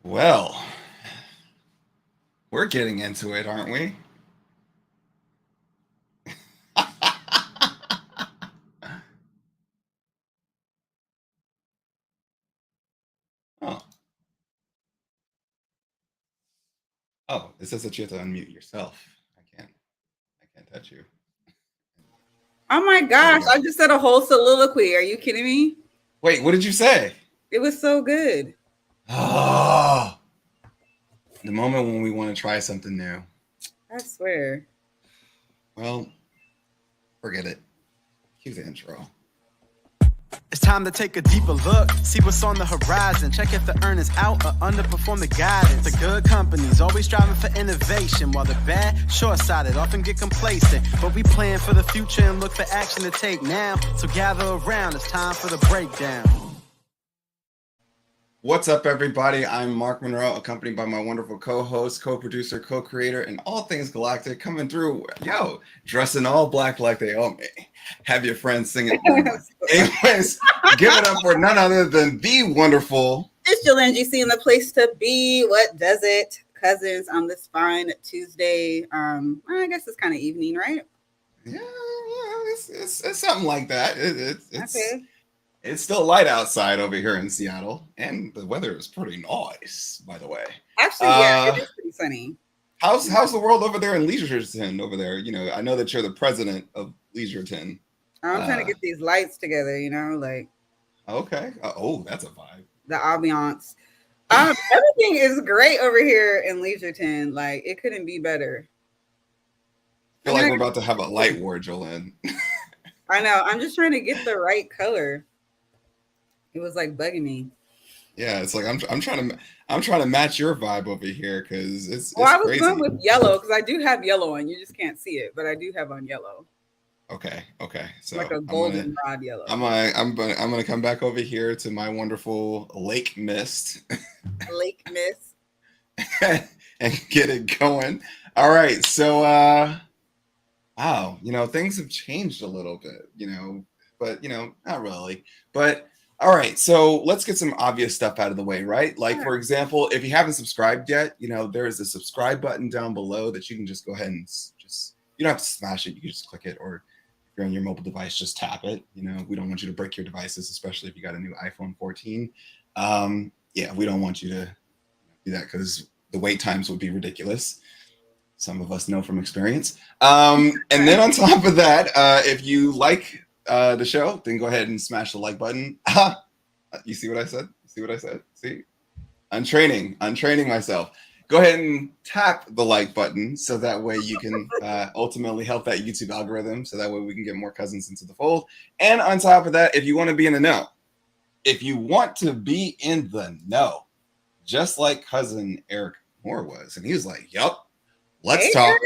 Well, we're getting into it, aren't we? Oh, oh, it says that you have to unmute yourself. I can't touch you. Oh my There we gosh, go. I just said a whole soliloquy. Are you kidding me? Wait, what did you say? It was so good. Oh, the moment when we want to try something new. I swear. Well, forget it. Cue the intro. It's time to take a deeper look, see what's on the horizon. Check if the earnings out or underperform the guidance. The good companies always striving for innovation, while the bad, short-sighted, often get complacent. But we plan for the future and look for action to take now. So gather around, it's time for the breakdown. What's up, everybody? I'm Mark Monroe, accompanied by my wonderful co-host, co-producer, co-creator, and all things galactic, coming through, dressing all black like they owe me. Have your friends sing it. Anyways, give it up for none other than the wonderful. It's Jolene GC in the place to be. What does it? Cousins on this fine Tuesday. I guess it's kind of evening, right? Yeah, it's something like that. Okay. It's still light outside over here in Seattle, and the weather is pretty nice, by the way. Actually, yeah, it is pretty sunny. How's the world over there in Leisureton over there? I know that you're the president of Leisureton. I'm trying to get these lights together, like Okay. Oh, that's a vibe. the ambiance. Everything is great over here in Leisureton. Like, it couldn't be better. I feel like we're about to have a light war, Jolene. I know. I'm just trying to get the right color. It was like bugging me. Yeah, it's like I'm trying to match your vibe over here because it's I was crazy. going with yellow because I do have yellow on. You just can't see it, but I do have on yellow. Okay. So Like a golden rod yellow. I'm gonna come back over here to my wonderful lake mist. Lake mist. And get it going. All right. So wow, things have changed a little bit, but not really. But all right, so let's get some obvious stuff out of the way, right? Like, for example, if you haven't subscribed yet, there is a subscribe button down below that you can just go ahead and you don't have to smash it. You can just click it, or if you're on your mobile device, just tap it. We don't want you to break your devices, especially if you got a new iPhone 14. Yeah, we don't want you to do that because the wait times would be ridiculous. Some of us know from experience. And then on top of that, if you like the show, then go ahead and smash the like button. You see what I said? See? Untraining myself. Go ahead and tap the like button so that way you can ultimately help that YouTube algorithm, so that way we can get more cousins into the fold. And on top of that, if you want to be in the know, just like cousin Eric Moore was, and he was like, yup, let's talk.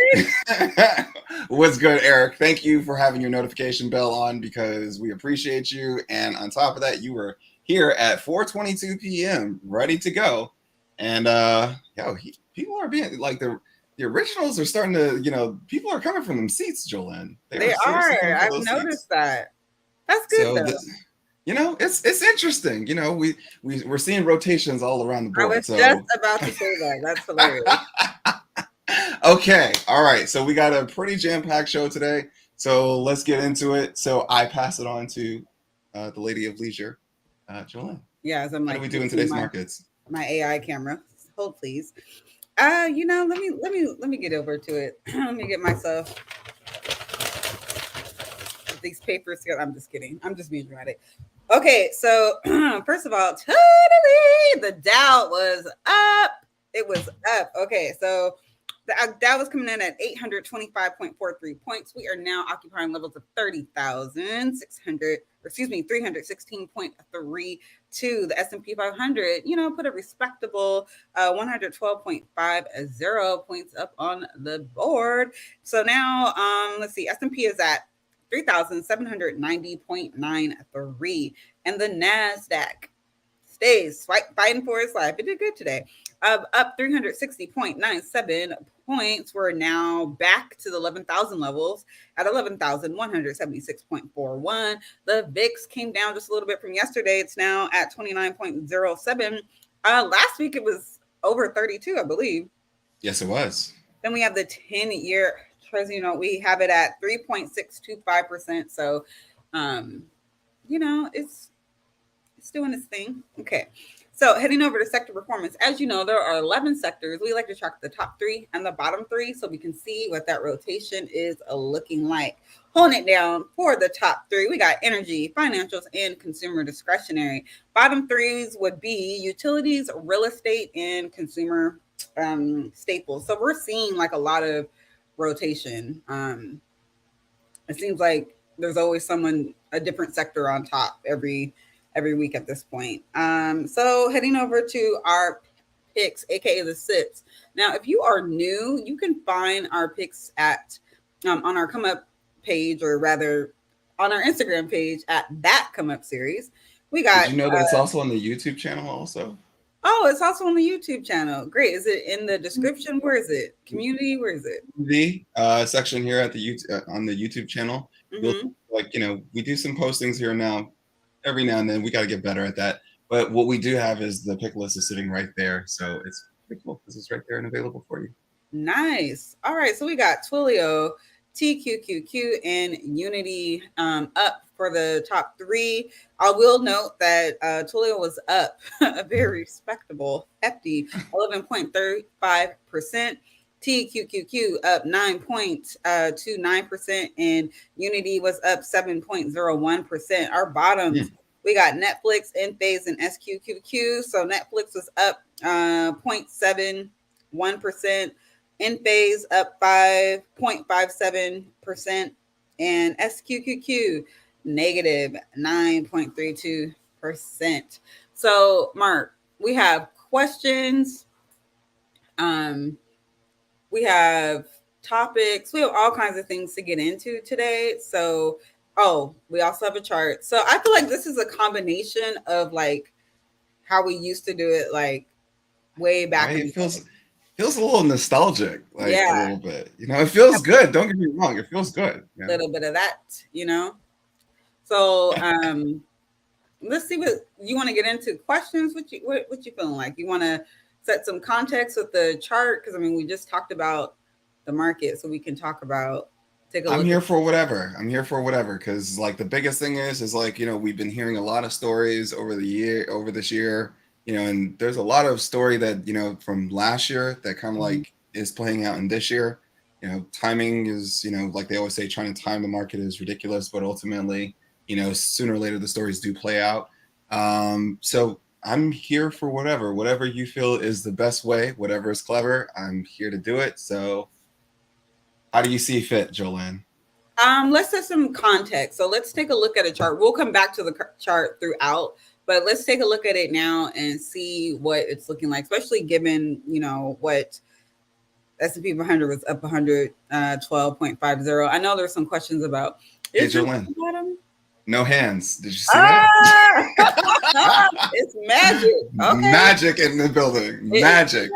What's good, Eric? Thank you for having your notification bell on because we appreciate you. And on top of that, you were here at 4:22 p.m. ready to go. And people are being like the originals are starting to, people are coming from them seats, Jolene. They are. I've noticed that. That's good though. It's interesting. We're seeing rotations all around the board. I was just about to say that. That's hilarious. Okay. All right. So we got a pretty jam-packed show today. So let's get into it. So I pass it on to the lady of leisure, Jolene. Yeah, as I'm How do we do in today's markets? My AI camera. Hold please. Let me get over to it. Let me get myself these papers together. I'm just kidding. I'm just being dramatic. Okay, so first of all, totally the Dow was up. It was up. Okay, so the Dow was coming in at 825.43 points. We are now occupying levels of 316.32. The S&P 500, put a respectable 112.50 points up on the board. So now, let's see, S&P is at 3,790.93, and the NASDAQ stays fighting for its life. It did good today. Up 360.97 points. We're now back to the 11,000 levels at 11,176.41. The VIX came down just a little bit from yesterday. It's now at 29.07. Last week it was over 32, I believe. Yes, it was. Then we have the 10-year Treasury note. We have it at 3.625%. So, it's doing its thing. Okay. So heading over to sector performance, as you know, there are 11 sectors. We like to track the top 3 and the bottom 3 so we can see what that rotation is looking like. Holding it down for the top 3, we got energy, financials, and consumer discretionary. Bottom 3s would be utilities, real estate, and consumer staples. So we're seeing like a lot of rotation. It seems like there's always a different sector on top every week at this point. So heading over to our picks, aka the sips. Now, if you are new, you can find our picks at on our come up page, or rather on our Instagram page at that come up series. We got. Did you know that it's also on the YouTube channel also? Oh, it's also on the YouTube channel. Great. Is it in the description? Where is it? Community? Where is it? The section here at the YouTube on the YouTube channel. Mm-hmm. We do some postings here now. Every now and then, we got to get better at that. But what we do have is the pick list is sitting right there, so it's pretty cool. This is right there and available for you. Nice. All right, so we got Twilio, TQQQ, and Unity up for the top 3. I will note that Twilio was up a very respectable, hefty 11.35%. TQQQ up 9.29%, and Unity was up 7.01%. Our bottoms, we got Netflix, Enphase, and SQQQ. So Netflix was up 0.71%, Enphase up 5.57%, and SQQQ negative 9.32%. So, Mark, we have questions. We have topics. We have all kinds of things to get into today. So, we also have a chart. So I feel like this is a combination of like how we used to do it, like way back. Right? It feels a little nostalgic, like a little bit. It feels good. Don't get me wrong. It feels good. A little bit of that, So let's see what you want to get into. Questions? What you feeling like? You want to set some context with the chart, because we just talked about the market, so we can talk about. I'm here for whatever, because like the biggest thing is like we've been hearing a lot of stories over this year, and there's a lot of story that from last year that kind of like is playing out in this year. Timing is like they always say, trying to time the market is ridiculous, but ultimately sooner or later the stories do play out. So I'm here for whatever you feel is the best way, whatever is clever. I'm here to do it. So how do you see fit, Jolene? Let's set some context. So let's take a look at a chart. We'll come back to the chart throughout, but let's take a look at it now and see what it's looking like, especially given, what S&P 500 was up 112.50. I know there's some questions about. Hey, Jolene. No hands. Did you see that? It's magic. Okay. Magic in the building. Magic.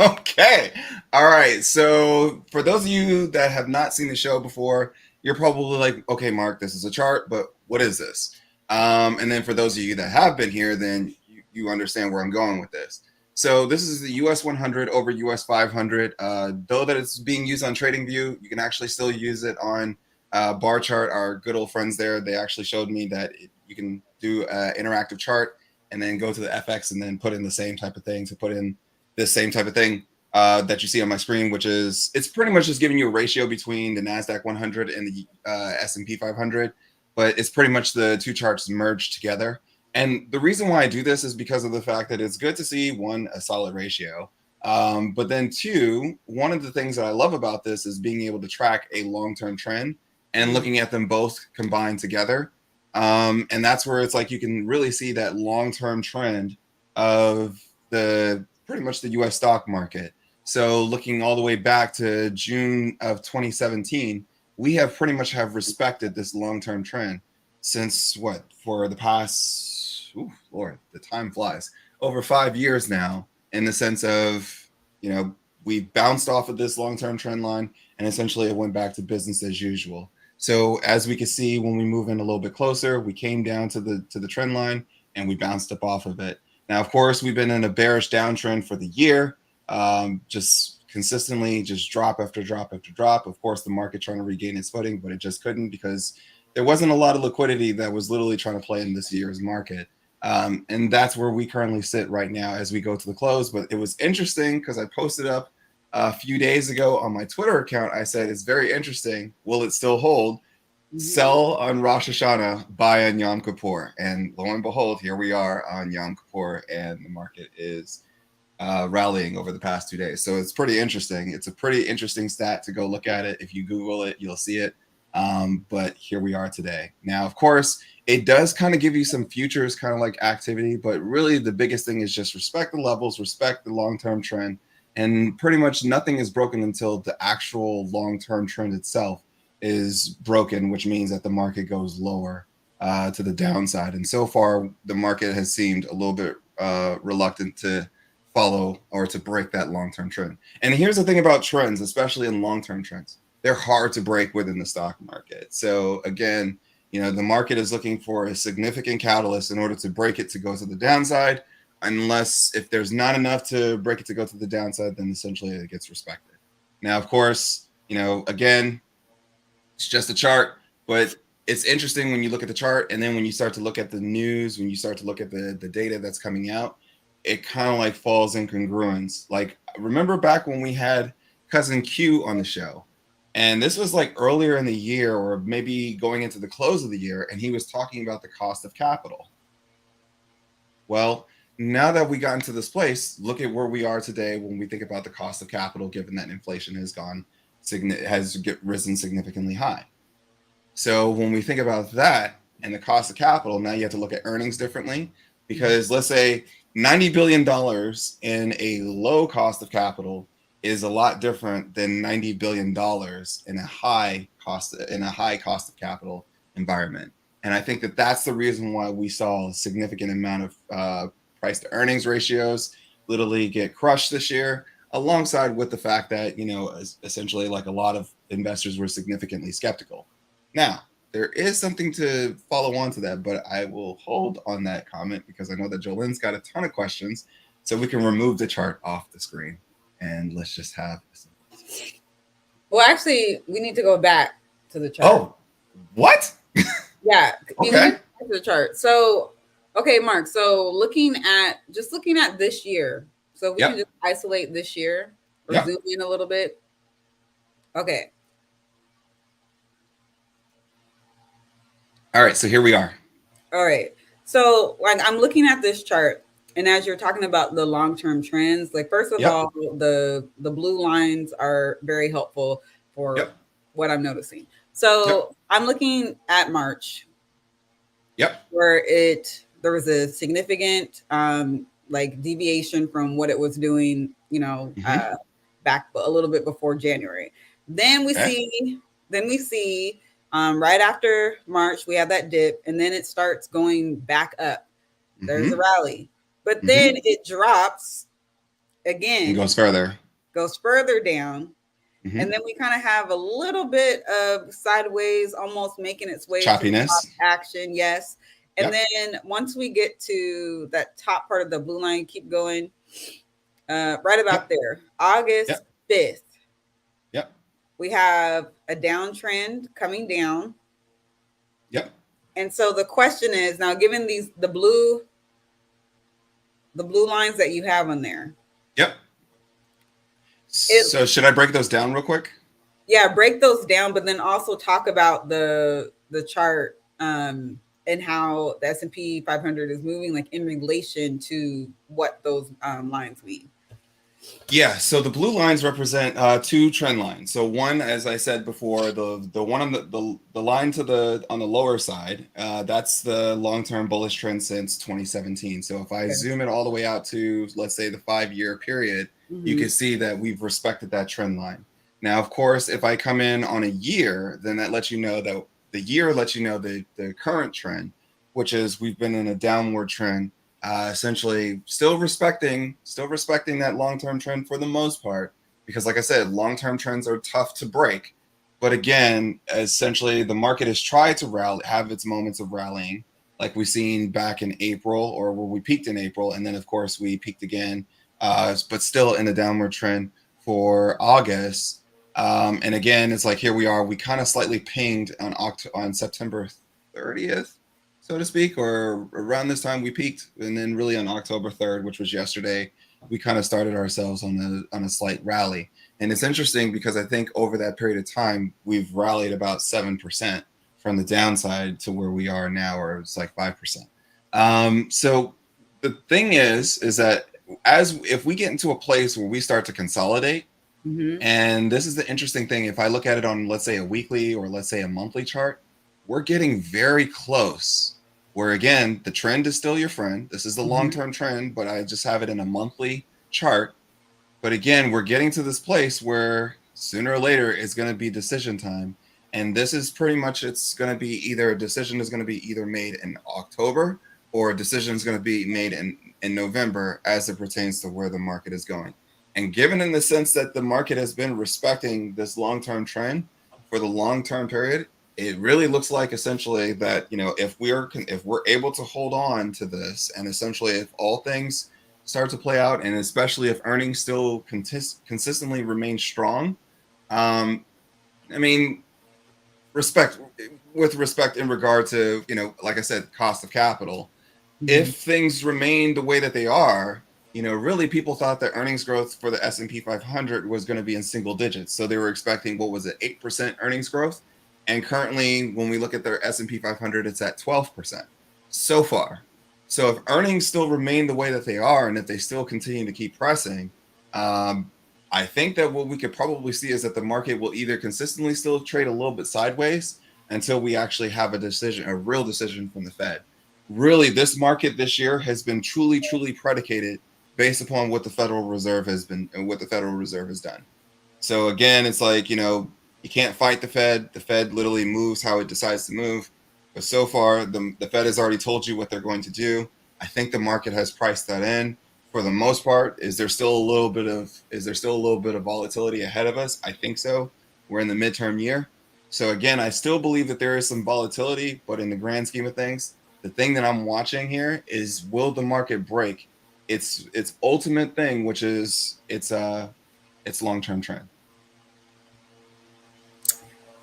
Okay. All right. So for those of you that have not seen the show before, you're probably like, okay, Mark, this is a chart, but what is this? And then for those of you that have been here, then you understand where I'm going with this. So this is the US 100 over US 500. Though that it's being used on TradingView, you can actually still use it on bar chart. Our good old friends there, they actually showed me that you can do an interactive chart and then go to the FX and then put in the same type of thing to put in this same type of thing that you see on my screen, which is, it's pretty much just giving you a ratio between the NASDAQ 100 and the S&P 500, but it's pretty much the two charts merged together. And the reason why I do this is because of the fact that it's good to see, one, a solid ratio, but then two, one of the things that I love about this is being able to track a long-term trend and looking at them both combined together. And that's where it's like you can really see that long-term trend of pretty much the US stock market. So looking all the way back to June of 2017, we have pretty much respected this long-term trend since for the past, Lord, the time flies, over 5 years now, in the sense of, we bounced off of this long-term trend line and essentially it went back to business as usual. So as we can see, when we move in a little bit closer, we came down to the trend line and we bounced up off of it. Now, of course, we've been in a bearish downtrend for the year, just consistently just drop after drop after drop. Of course, the market trying to regain its footing, but it just couldn't because there wasn't a lot of liquidity that was literally trying to play in this year's market. And that's where we currently sit right now as we go to the close. But it was interesting because I posted up a few days ago on my Twitter account. I said, it's very interesting. Will it still hold? Sell on Rosh Hashanah, buy on Yom Kippur. And lo and behold, here we are on Yom Kippur, and the market is rallying over the past 2 days. So it's pretty interesting. It's a pretty interesting stat to go look at it. If you Google it, you'll see it. But here we are today. Now, of course, it does kind of give you some futures kind of like activity, but really the biggest thing is just respect the levels, respect the long-term trend, and pretty much nothing is broken until the actual long-term trend itself is broken, which means that the market goes lower to the downside. And so far, the market has seemed a little bit reluctant to follow or to break that long-term trend. And here's the thing about trends, especially in long-term trends. They're hard to break within the stock market. So again, the market is looking for a significant catalyst in order to break it to go to the downside. Unless if there's not enough to break it to go to the downside, then essentially it gets respected. Now, of course, again, it's just a chart, but it's interesting when you look at the chart, and then when you start to look at the news, when you start to look at the data that's coming out, it kind of like falls in congruence. Like, remember back when we had Cousin Q on the show, and this was like earlier in the year or maybe going into the close of the year, and he was talking about the cost of capital. Well, now that we got into this place, look at where we are today when we think about the cost of capital, given that inflation has risen significantly high. So when we think about that and the cost of capital, now you have to look at earnings differently, because let's say $90 billion in a low cost of capital is a lot different than $90 billion in a high cost of capital environment. And I think that that's the reason why we saw a significant amount of price to earnings ratios literally get crushed this year, alongside with the fact that, essentially like a lot of investors were significantly skeptical. Now, there is something to follow on to that, but I will hold on that comment because I know that Jolene's got a ton of questions, so we can remove the chart off the screen and let's just have. Well, actually, we need to go back to the chart. Oh, what? Yeah. Okay. To the chart. So, okay, Mark. So looking at this year. So we can just isolate this year or zoom in a little bit. Okay. All right. So here we are. All right. So like I'm looking at this chart, and as you're talking about the long-term trends, like first of all, the blue lines are very helpful for what I'm noticing. So I'm looking at March. Where there was a significant like deviation from what it was doing, back a little bit before January. Then we see right after March, we have that dip, and then it starts going back up. There's a rally, but then it drops again. It goes further down. And then we kind of have a little bit of sideways, almost making its way choppiness action. Yes. And then once we get to that top part of the blue line, keep going right about there, August 5th. We have a downtrend coming down. And so the question is now, given the blue lines that you have on there. So should I break those down real quick? Yeah, break those down, but then also talk about the chart and how the S&P 500 is moving, like in relation to what those lines mean. Yeah, so the blue lines represent two trend lines. So one, as I said before, the one on the line on the lower side, that's the long-term bullish trend since 2017. So if I zoom it all the way out to, let's say, the 5-year period, you can see that we've respected that trend line. Now, of course, if I come in on a year, then that lets you know that the year lets you know the current trend, which is we've been in a downward trend. Essentially still respecting that long-term trend for the most part, because like I said, long-term trends are tough to break. But again, essentially the market has tried to have its moments of rallying, like we seen back in April, or where we peaked in April, and then of course we peaked again, but still in a downward trend for August. And again, it's like here we are. We kind of slightly pinged on September 30th, so to speak, or around this time we peaked, and then really on October 3rd, which was yesterday, we kind of started ourselves on a slight rally. And it's interesting because I think over that period of time we've rallied about 7% from the downside to where we are now, or it's like 5%. So the thing is that if we get into a place where we start to consolidate, and this is the interesting thing, if I look at it on, let's say, a weekly or let's say a monthly chart, we're getting very close. Where again, the trend is still your friend. This is the long-term trend, but I just have it in a monthly chart. But again, we're getting to this place where sooner or later it's going to be decision time. And this is pretty much, it's going to be either a decision is going to be either made in October, or a decision is going to be made in November as it pertains to where the market is going. And given in the sense that the market has been respecting this long-term trend for the long-term period, it really looks like essentially that, if we're able to hold on to this, and essentially if all things start to play out, and especially if earnings still consistently remain strong, I mean, with respect in regard to, like I said, cost of capital, if things remain the way that they are, really people thought that earnings growth for the S&P 500 was going to be in single digits. So they were expecting, what was it, 8% earnings growth? And currently, when we look at their S&P 500, it's at 12% so far. So if earnings still remain the way that they are, and if they still continue to keep pressing, I think that what we could probably see is that the market will either consistently still trade a little bit sideways until we actually have a real decision from the Fed. Really, this market this year has been truly predicated based upon what the Federal Reserve has been and what the Federal Reserve has done. So again, it's like, you can't fight the Fed. The Fed literally moves how it decides to move. But so far, the Fed has already told you what they're going to do. I think the market has priced that in. For the most part, is there still a little bit of volatility ahead of us? I think so. We're in the midterm year. So again, I still believe that there is some volatility, but in the grand scheme of things, the thing that I'm watching here is, will the market break its ultimate thing, which is its long-term trend.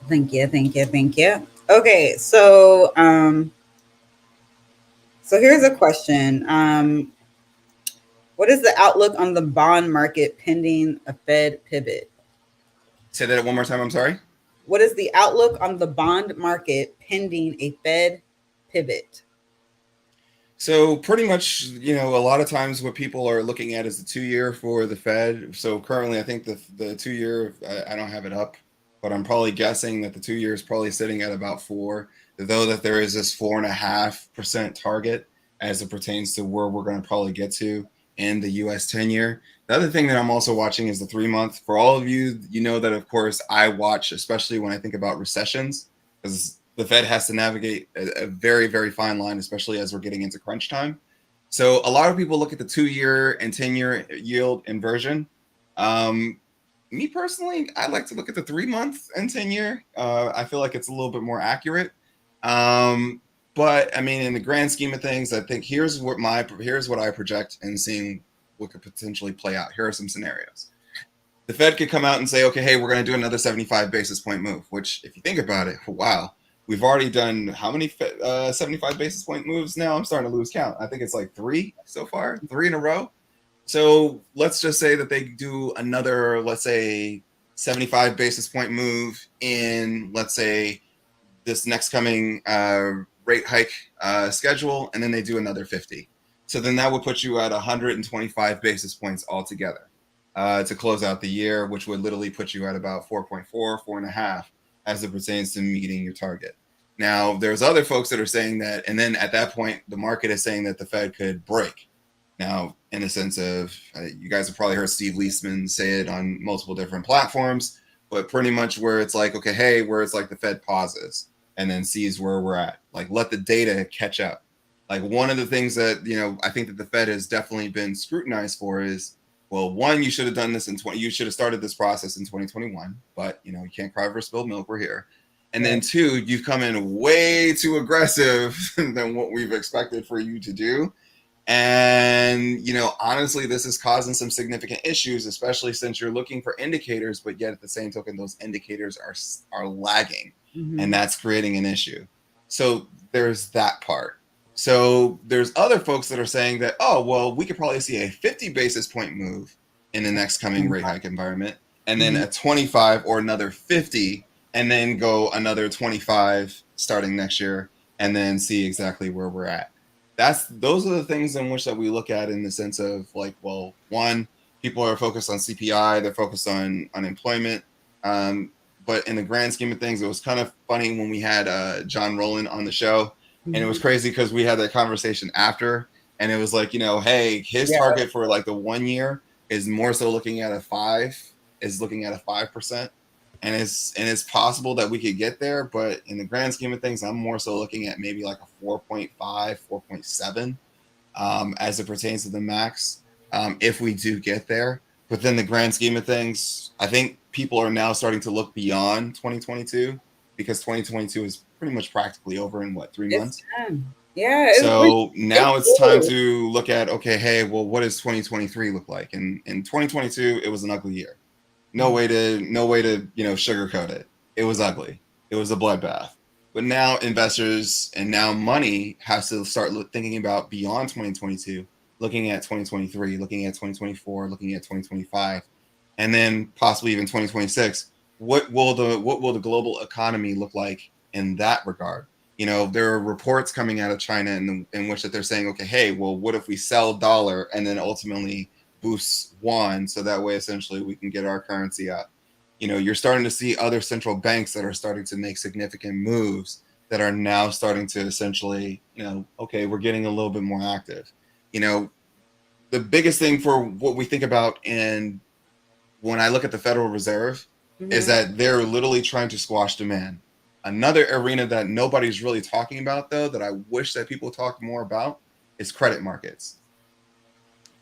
Thank you. Okay, so here's a question. What is the outlook on the bond market pending a Fed pivot? Say that one more time, I'm sorry. What is the outlook on the bond market pending a Fed pivot? So pretty much, a lot of times what people are looking at is the 2-year for the Fed. So currently, I think the 2-year, I don't have it up, but I'm probably guessing that the 2-year is probably sitting at about 4, though that there is this 4.5% target as it pertains to where we're going to probably get to in the US 10-year. The other thing that I'm also watching is the 3-month. For all of you, that, of course, I watch, especially when I think about recessions, because the Fed has to navigate a very, very fine line, especially as we're getting into crunch time. So a lot of people look at the 2-year and 10-year yield inversion. Me personally, I like to look at the 3-month and 10-year. I feel like it's a little bit more accurate. But I mean, in the grand scheme of things, I think here's what I project and seeing what could potentially play out. Here are some scenarios. The Fed could come out and say, okay, hey, we're going to do another 75 basis point move, which if you think about it, wow, we've already done how many 75 basis point moves now? I'm starting to lose count. I think it's like 3 so far, 3 in a row. So let's just say that they do another, let's say, 75 basis point move in, let's say, this next coming rate hike schedule, and then they do another 50. So then that would put you at 125 basis points altogether to close out the year, which would literally put you at about 4.4, 4.5 as it pertains to meeting your target. Now, there's other folks that are saying that, and then at that point, the market is saying that the Fed could break. Now, in the sense of, you guys have probably heard Steve Leisman say it on multiple different platforms, but pretty much where it's like, okay, hey, where it's like the Fed pauses and then sees where we're at, like let the data catch up. Like one of the things that, I think that the Fed has definitely been scrutinized for is, well, one, you should have done this you should have started this process in 2021, but you can't cry over spilled milk. We're here. And then two, you've come in way too aggressive than what we've expected for you to do. And, honestly, this is causing some significant issues, especially since you're looking for indicators, but yet at the same token, those indicators are lagging, and that's creating an issue. So there's that part. So there's other folks that are saying that, oh, well, we could probably see a 50 basis point move in the next coming rate hike environment, and then a 25 or another 50, and then go another 25 starting next year, and then see exactly where we're at. Those are the things in which that we look at in the sense of like, well, one, people are focused on CPI, they're focused on unemployment. But in the grand scheme of things, it was kind of funny when we had John Rowland on the show, and it was crazy because we had that conversation after, and it was like, hey, his target for like the 1 year is more so looking at a 5%. And it's possible that we could get there, but in the grand scheme of things, I'm more so looking at maybe like a 4.5, 4.7 as it pertains to the max, if we do get there. But then the grand scheme of things, I think people are now starting to look beyond 2022, because 2022 is pretty much practically over in 3 months? Yeah. So now it's time to look at, okay, hey, well, what does 2023 look like? And in 2022, it was an ugly year. No way to sugarcoat it. It was ugly. It was a bloodbath. But now investors and now money has to start thinking about beyond 2022, looking at 2023, looking at 2024, looking at 2025, and then possibly even 2026. What will the global economy look like in that regard? There are reports coming out of China in which that they're saying, okay, hey, well, what if we sell dollar and then ultimately boosts yuan, so that way essentially we can get our currency up. You're starting to see other central banks that are starting to make significant moves that are now starting to essentially, okay, we're getting a little bit more active. The biggest thing for what we think about when I look at the Federal Reserve is that they're literally trying to squash demand. Another arena that nobody's really talking about, though, that I wish that people talk more about, is credit markets.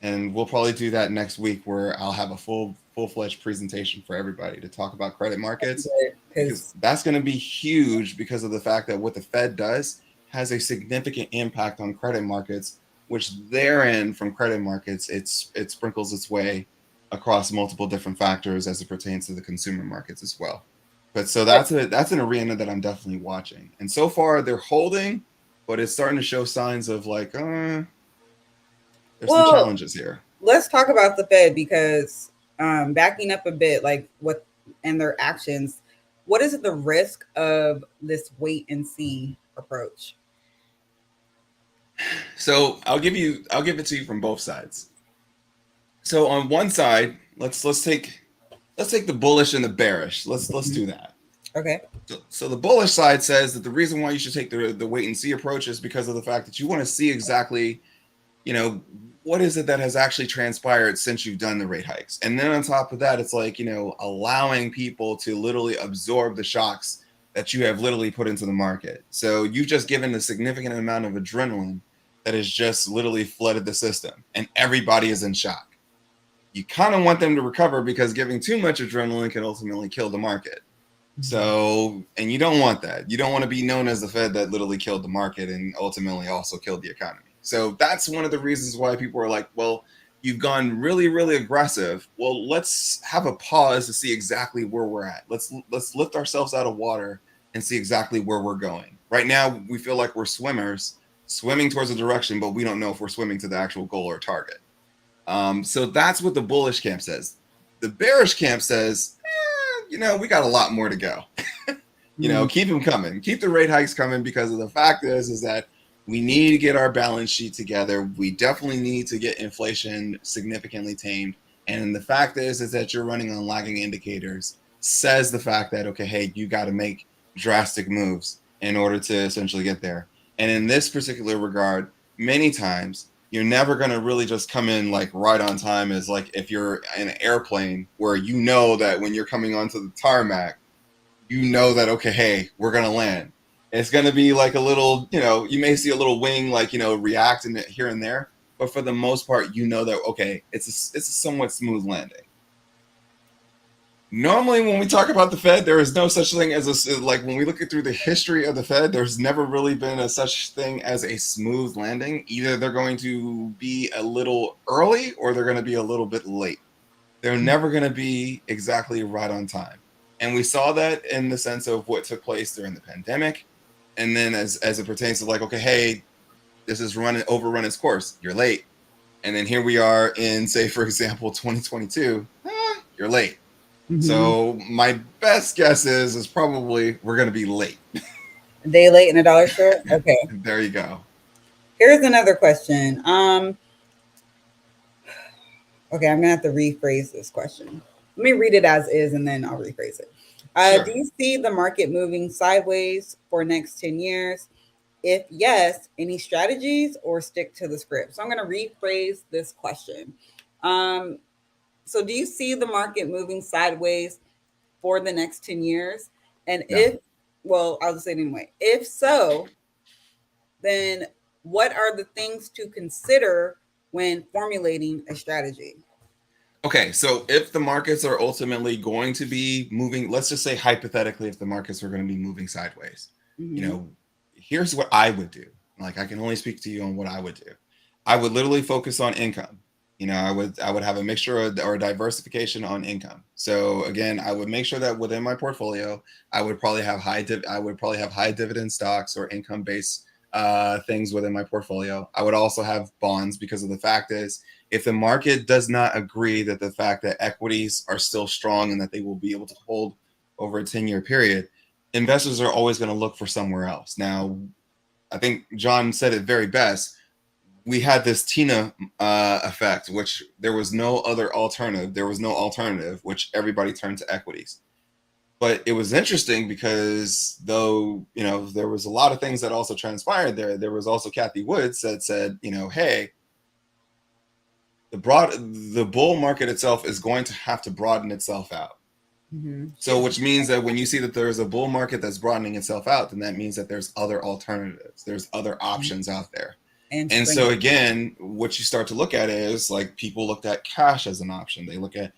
And we'll probably do that next week, where I'll have a full-fledged presentation for everybody to talk about credit markets, because that's going to be huge, because of the fact that what the Fed does has a significant impact on credit markets, which therein from credit markets, it sprinkles its way across multiple different factors as it pertains to the consumer markets as well. But so that's an arena that I'm definitely watching. And so far they're holding, but it's starting to show signs of like, there's some challenges here. Let's talk about the Fed, because backing up a bit, like what and their actions, what is the risk of this wait and see approach? So I'll give it to you from both sides. So on one side, let's take the bullish and the bearish. Let's do that. Okay. So the bullish side says that the reason why you should take the wait and see approach is because of the fact that you want to see exactly, what is it that has actually transpired since you've done the rate hikes. And then on top of that, it's like, allowing people to literally absorb the shocks that you have literally put into the market. So you've just given a significant amount of adrenaline that has just literally flooded the system, and everybody is in shock. You kind of want them to recover, because giving too much adrenaline can ultimately kill the market. So, and you don't want that. You don't want to be known as the Fed that literally killed the market and ultimately also killed the economy. So that's one of the reasons why people are like, well, you've gone really, really aggressive. Well, let's have a pause to see exactly where we're at. Let's lift ourselves out of water and see exactly where we're going. Right now, we feel like we're swimmers swimming towards a direction, but we don't know if we're swimming to the actual goal or target. So that's what the bullish camp says. The bearish camp says, we got a lot more to go. Keep them coming. Keep the rate hikes coming, because of the fact is that we need to get our balance sheet together. We definitely need to get inflation significantly tamed. And the fact is that you're running on lagging indicators, says the fact that, okay, hey, you got to make drastic moves in order to essentially get there. And in this particular regard, many times you're never going to really just come in like right on time, as like if you're in an airplane where that when you're coming onto the tarmac, that, okay, hey, we're going to land. It's going to be like a little, you may see a little wing, like, react in it here and there. But for the most part, that, okay, it's a somewhat smooth landing. Normally, when we talk about the Fed, there is no such thing as like when we look at through the history of the Fed, there's never really been a such thing as a smooth landing. Either they're going to be a little early or they're going to be a little bit late. They're never going to be exactly right on time. And we saw that in the sense of what took place during the pandemic. And then as it pertains to like, okay, hey, this is overrun its course. You're late. And then here we are in, say, for example, 2022. You're late. Mhm. So my best guess is probably we're going to be late. A day late and a dollar short. Okay. There you go. Here's another question. Okay, I'm gonna have to rephrase this question. Let me read it as is, and then I'll rephrase it. Sure. Do you see the market moving sideways for next 10 years? If yes, any strategies or stick to the script? So I'm going to rephrase this question. So do you see the market moving sideways for the next 10 years? And No. if, well, I'll just say it anyway. If so, then what are the things to consider when formulating a strategy? Okay, so if the markets are ultimately going to be moving, let's just say hypothetically, if the markets are going to be moving sideways, you know, here's what I would do. Like I can only speak to you on what I would do. I would literally focus on income. You know, I would have a mixture or diversification on income. So again, I would make sure that within my portfolio, I would probably have high dividend stocks or income based things within my portfolio. I would also have bonds because of the fact is if the market does not agree that the fact that equities are still strong and that they will be able to hold over a 10-year period, investors are always going to look for somewhere else. Now, I think John said it very best. We had this Tina effect, which there was no other alternative. There was no alternative, which everybody turned to equities. But it was interesting because though, you know, there was a lot of things that also transpired there. There was also Kathy Woods that said, you know, hey, the bull market itself is going to have to broaden itself out. So which means that when you see that there's a bull market that's broadening itself out, then that means that there's other alternatives. There's other options out there. And so again, what you start to look at is like people looked at cash as an option. They look at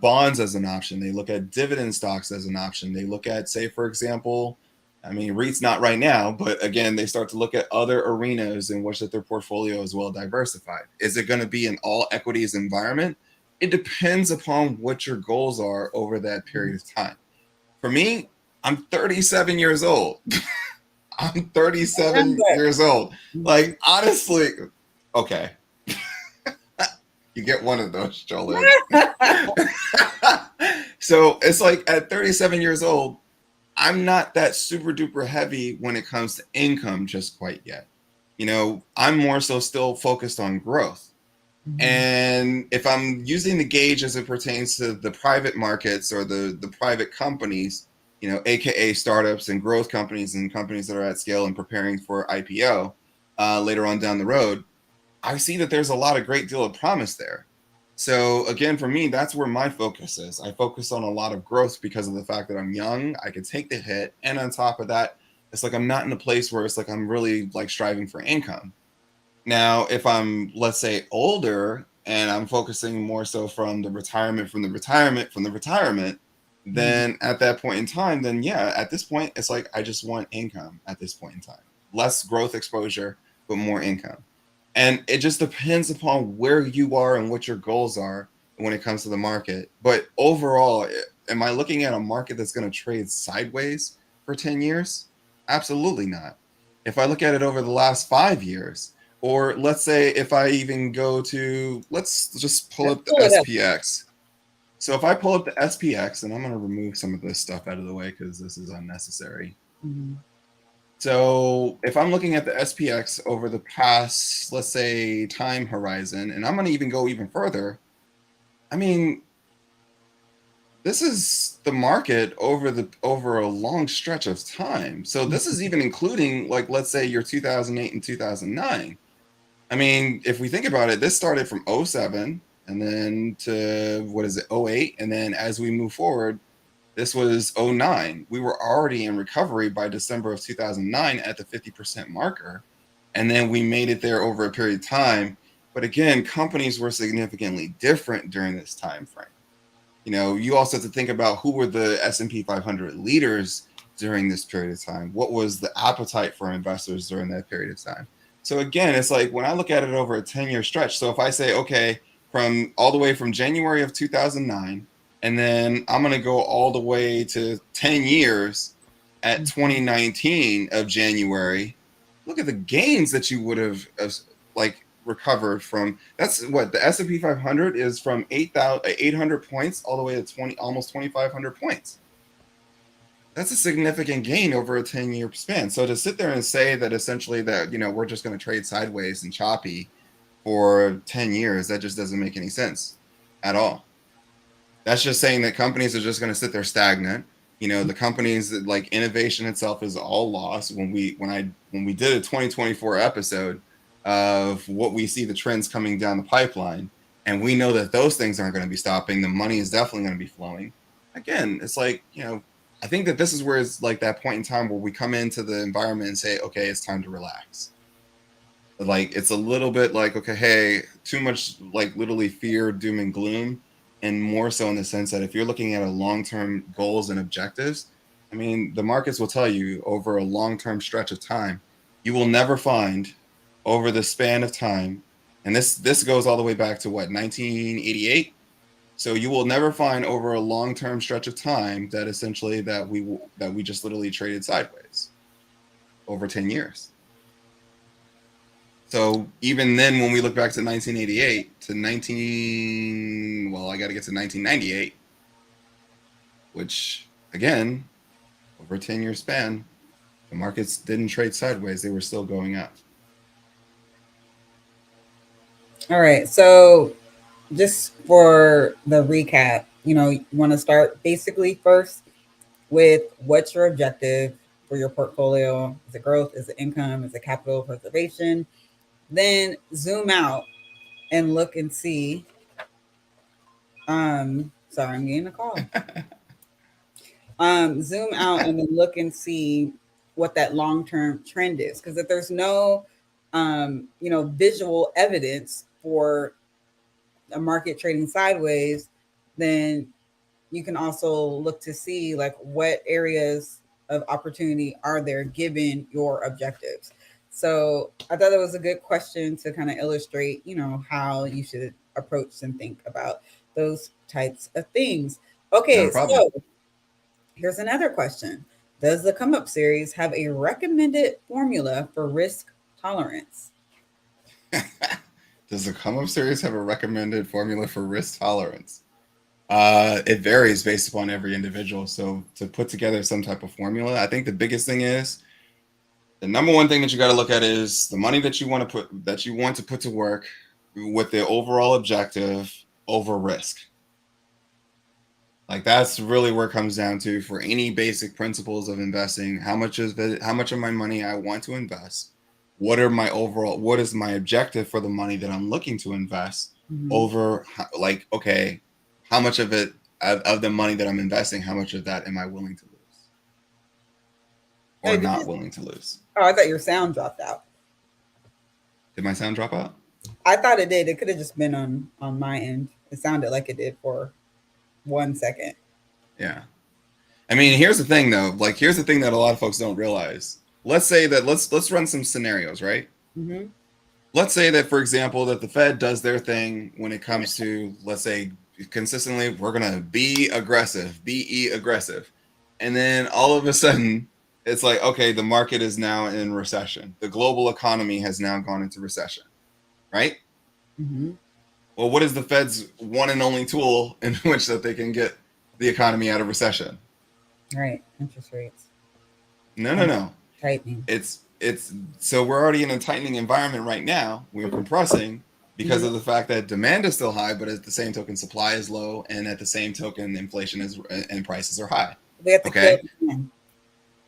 bonds as an option. They look at dividend stocks as an option. They look at, say, for example, I mean, REITs not right now, but again, they start to look at other arenas in which that their portfolio is well diversified. Is it going to be an all equities environment? It depends upon what your goals are over that period of time. For me, I'm 37 years old. I'm 37 years old. Like, honestly, okay. You get one of those, Joel. So it's like at 37 years old, I'm not that super duper heavy when it comes to income just quite yet. You know, I'm more so still focused on growth. And if I'm using the gauge as it pertains to the private markets or the private companies, you know, AKA startups and growth companies and companies that are at scale and preparing for IPO later on down the road, I see that there's a lot of great deal of promise there. So again, for me, that's where my focus is. I focus on a lot of growth because of the fact that I'm young, I can take the hit. And on top of that, it's like I'm not in a place where it's like I'm really like striving for income. Now, if I'm, let's say, older and I'm focusing more so from the retirement, then at that point in time, then yeah, at this point, it's like I just want income at this point in time. Less growth exposure, but more income. And it just depends upon where you are and what your goals are when it comes to the market. But overall, am I looking at a market that's going to trade sideways for 10 years? Absolutely not. If I look at it over the last 5 years, or let's say if I even go to, let's just pull up the SPX. So if I pull up the SPX, and I'm going to remove some of this stuff out of the way because this is unnecessary. So if I'm looking at the SPX over the past, let's say, time horizon, and I'm going to even go even further, I mean, this is the market over a long stretch of time. So this is even including, like, let's say your 2008 and 2009. I mean, if we think about it, this started from 07 and then to, what is it, 08. And then as we move forward, this was 09. We were already in recovery by December of 2009 at the 50% marker. And then we made it there over a period of time. But again, companies were significantly different during this time frame. you also have to think about who were the S&P 500 leaders during this period of time. What was the appetite for investors during that period of time? So again, it's like when I look at it over a 10-year stretch. So if I say, okay, from all the way from January of 2009, and then I'm going to go all the way to 10 years at 2019 of January, look at the gains that you would have like recovered from. That's what the S&P 500 is, from 800 points all the way to almost 2,500 points. That's a significant gain over a 10-year span. So to sit there and say that essentially that, we're just going to trade sideways and choppy for 10 years, that just doesn't make any sense at all. That's just saying that companies are just going to sit there stagnant. The companies that, like, innovation itself is all lost. When we did a 2024 episode of what we see the trends coming down the pipeline, and we know that those things aren't going to be stopping, the money is definitely going to be flowing. Again, it's like, I think that this is where it's like that point in time where we come into the environment and say, okay, it's time to relax. Like, it's a little bit like, okay, hey, too much, like, literally fear, doom and gloom, and more so in the sense that if you're looking at a long-term goals and objectives, I mean, the markets will tell you over a long-term stretch of time, you will never find over the span of time, and this goes all the way back to what, 1988? So you will never find over a long-term stretch of time that essentially that we just literally traded sideways over 10 years. So even then, when we look back to 1988 to I got to get to 1998, which again, over a 10-year span, the markets didn't trade sideways; they were still going up. All right, so just for the recap, you want to start basically first with what's your objective for your portfolio. Is it growth? Is it income? Is it capital preservation? Then zoom out and look and see. Sorry, I'm getting a call. Zoom out and then look and see what that long-term trend is. Because if there's no visual evidence for a market trading sideways, then you can also look to see like what areas of opportunity are there given your objectives. So I thought that was a good question to kind of illustrate, how you should approach and think about those types of things. Okay, so here's another question. Does the Come Up series have a recommended formula for risk tolerance? Does the Come Up series have a recommended formula for risk tolerance? It varies based upon every individual. So to put together some type of formula, I think the biggest thing is, the number one thing that you got to look at is the money that you want to put to work with the overall objective over risk. Like, that's really where it comes down to for any basic principles of investing. How much of my money I want to invest? What is my objective for the money that I'm looking to invest over, like, okay, how much of it, of the money that I'm investing, how much of that am I willing to lose or not willing to lose? Oh, I thought your sound dropped out. Did my sound drop out? I thought it did. It could have just been on my end. It sounded like it did for 1 second. Yeah. I mean, here's the thing though. Like, here's the thing that a lot of folks don't realize. Let's say that let's run some scenarios, right? Mm-hmm. Let's say that, for example, that the Fed does their thing when it comes to, let's say, consistently, we're gonna be aggressive, and then all of a sudden, it's like, okay, the market is now in recession. The global economy has now gone into recession, right? Mm-hmm. Well, what is the Fed's one and only tool in which that they can get the economy out of recession? Right, interest rates. No. Tightening. It's so we're already in a tightening environment right now. We're compressing because of the fact that demand is still high, but at the same token, supply is low, and at the same token, inflation is and prices are high. We have to kill them.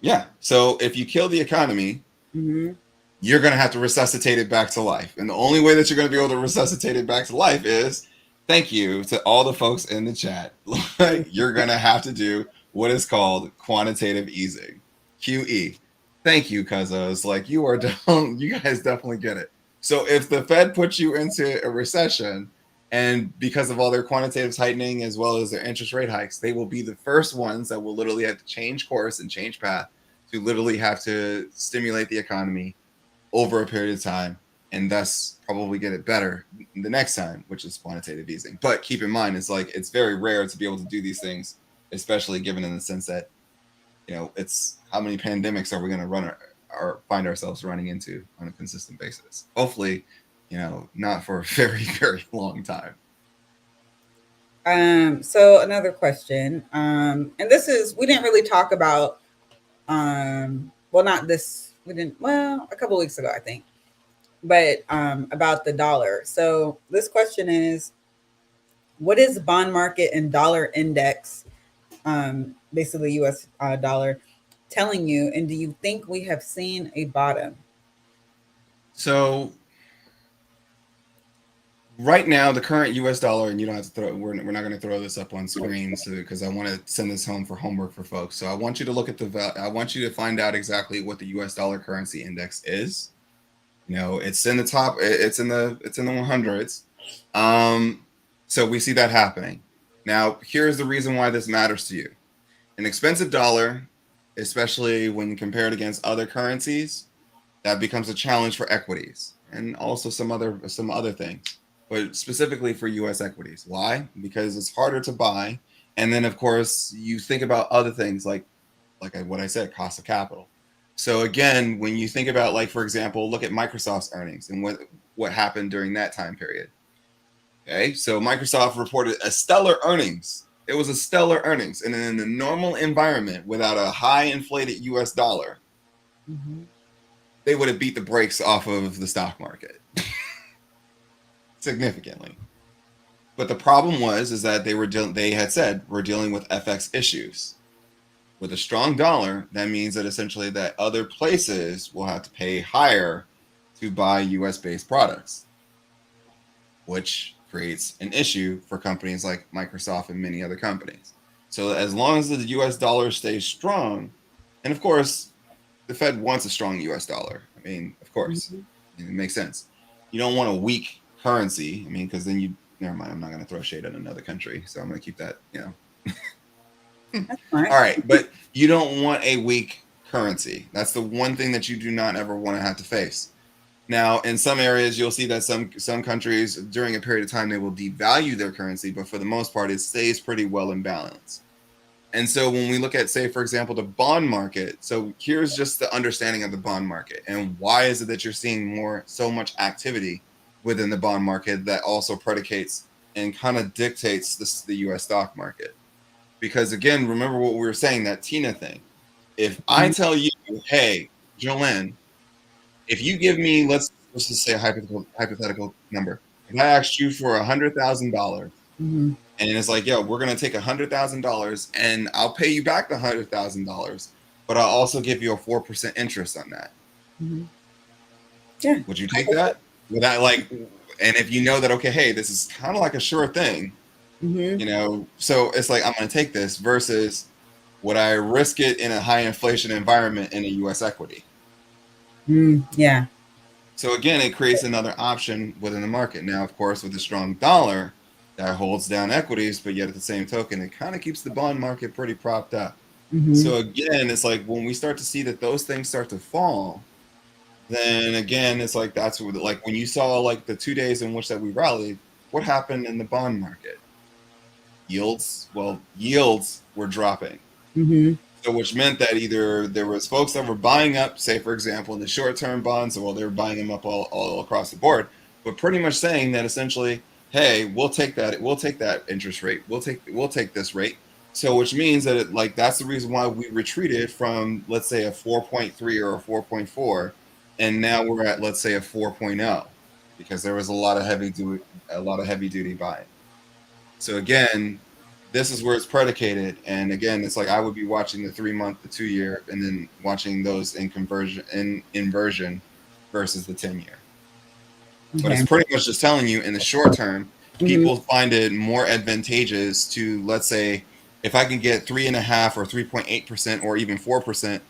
Yeah. So if you kill the economy, you're going to have to resuscitate it back to life, and the only way that you're going to be able to resuscitate it back to life is, thank you to all the folks in the chat. You're going to have to do what is called quantitative easing, QE. Thank you, Cuzzos. Like, you guys definitely get it. So if the Fed puts you into a recession And because of all their quantitative tightening as well as their interest rate hikes, they will be the first ones that will literally have to change course and change path to literally have to stimulate the economy over a period of time, and thus probably get it better the next time, which is quantitative easing. But keep in mind, it's very rare to be able to do these things, especially given in the sense that, it's how many pandemics are we going to run or find ourselves running into on a consistent basis? Hopefully, not for a very, very long time. So another question, and this is, we didn't really talk about, well, not this, we didn't, well, a couple weeks ago, I think, but about the dollar. So this question is, what is the bond market and dollar index, basically US dollar, telling you? And do you think we have seen a bottom? So right now, the current US dollar, and you don't have to throw, we're not going to throw this up on screen because I want to send this home for homework for folks. So I want you to look at I want you to find out exactly what the US dollar currency index is. It's in the top, it's in the 100s. So we see that happening. Now, here's the reason why this matters to you. An expensive dollar, especially when compared against other currencies, that becomes a challenge for equities and also some other things, but specifically for US equities. Why? Because it's harder to buy. And then, of course, you think about other things like what I said, cost of capital. So again, when you think about, like, for example, look at Microsoft's earnings and what happened during that time period. Okay, so Microsoft reported a stellar earnings. It was a stellar earnings. And in a normal environment without a high inflated US dollar, they would have beat the brakes off of the stock market significantly. But the problem is that they had said we're dealing with FX issues. With a strong dollar, that means that essentially that other places will have to pay higher to buy US-based products, which creates an issue for companies like Microsoft and many other companies. So as long as the US dollar stays strong, and of course, the Fed wants a strong US dollar. I mean, of course, it makes sense. You don't want a weak currency. I mean, because then never mind, I'm not going to throw shade at another country. So I'm going to keep that, That's fine. All right. But you don't want a weak currency. That's the one thing that you do not ever want to have to face. Now, in some areas, you'll see that some countries during a period of time, they will devalue their currency. But for the most part, it stays pretty well in balance. And so when we look at, say, for example, the bond market, so here's just the understanding of the bond market and why is it that you're seeing so much activity within the bond market that also predicates and kind of dictates the US stock market. Because again, remember what we were saying, that Tina thing. If I tell you, hey, Jolene, if you give me, let's just say a hypothetical number. If I asked you for $100,000, and it's like, yo, we're going to take $100,000 and I'll pay you back the $100,000, but I'll also give you a 4% interest on that. Yeah. Would you take that? Without and if you know that, okay, hey, this is kind of like a sure thing, so it's like, I'm going to take this versus would I risk it in a high inflation environment in a US equity? Yeah. So again, it creates another option within the market. Now, of course, with a strong dollar, that holds down equities, but yet at the same token, it kind of keeps the bond market pretty propped up. So again, it's like when we start to see that those things start to fall, then again, it's like that's what, like when you saw like the 2 days in which that we rallied, what happened in the bond market? Yields were dropping. So which meant that either there was folks that were buying up, say, for example, in the short-term bonds, well, they were buying them up all across the board, but pretty much saying that essentially, hey, we'll take that interest rate. We'll take this rate. So which means that that's the reason why we retreated from, let's say, a 4.3 or a 4.4, and now we're at, let's say, a 4.0, because there was a lot of heavy duty buying. So again, this is where it's predicated. And again, it's like I would be watching the 3-month, the 2-year, and then watching those in inversion versus the 10-year. But it's pretty much just telling you in the short term, people find it more advantageous to, let's say, if I can get 3.5 or 3.8% or even 4%